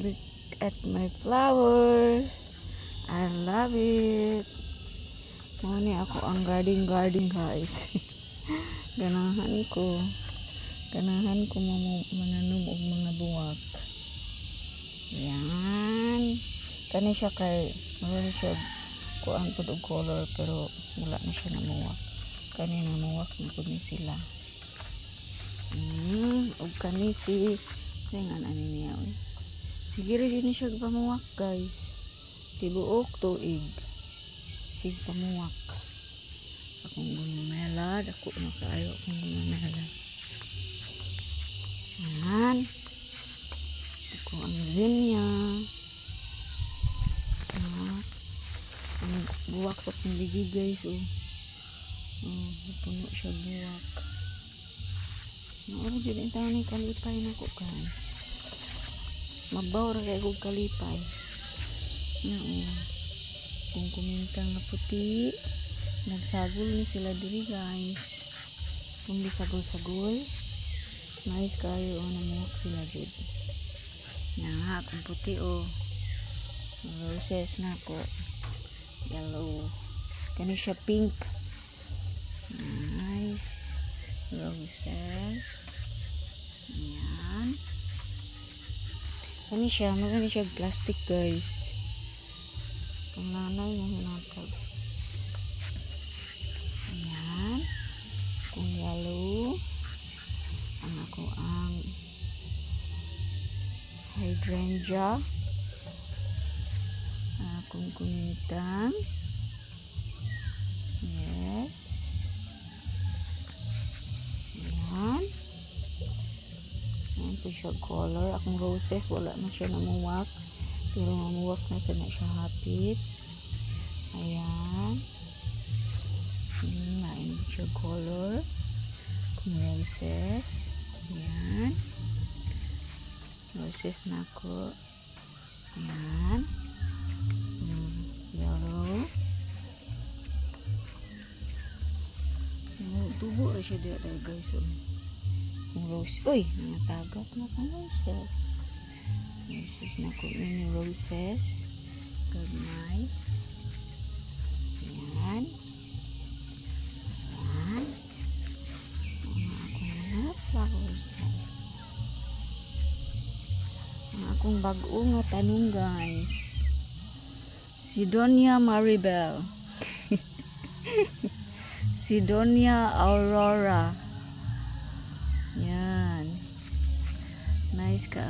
Look at my flowers. I love it. Mo ni ako ang garden guys. Ganahan ko. Ganahan ko mananom og mga buwak. Yan. Kani siya kay meron siya kuan pud og color pero wala na siya namuwak. Kani namuwak na pud ni sila. Og kani si ngayon ani niya. Sige rin din siya pamuwak guys. Tibuok tuig. Sige pamuwak. Akong gumamela. Dako na kaayo akong gumamela. Yan. Ako ang linya. Ang buwak sa pambigi guys. Puno siya buwak. Nauro dyan yung taon yung kalipay na ko guys. Mabaw ra kay kong kalipay. Kung kumintang na puti, nagsagol ni sila diri guys. Kung di sagol-sagol, nice kayo namuwak sila dito. Nga, kung puti roses na ko. Yellow. Kani siya pink. Nice. Roses. Ayan. Kani siya, magani siya plastic guys. Ang nanay na hinatag. Ayan. Kung yellow. Ang ako ang hydrangea. Akong kumintang. Yes. Ayan. Ayan po siya color. Akong roses, wala na siya namuwak. Pero mamuwak na sana siya hapit. Ayan. Ayan po siya color. Akong roses. Ayan. Roses na ako. Ayan. Yellow. Tubo na siya dito guys. Yung rose. Uy! Nangatagap na kang roses. Roses na ko. Mini roses. Good night. Ayan. Ayan. Ang akong flowers. Ang akong bago nga tanong guys. Sidonia Maribel. Sidonia Aurora. Yan. Nice ka.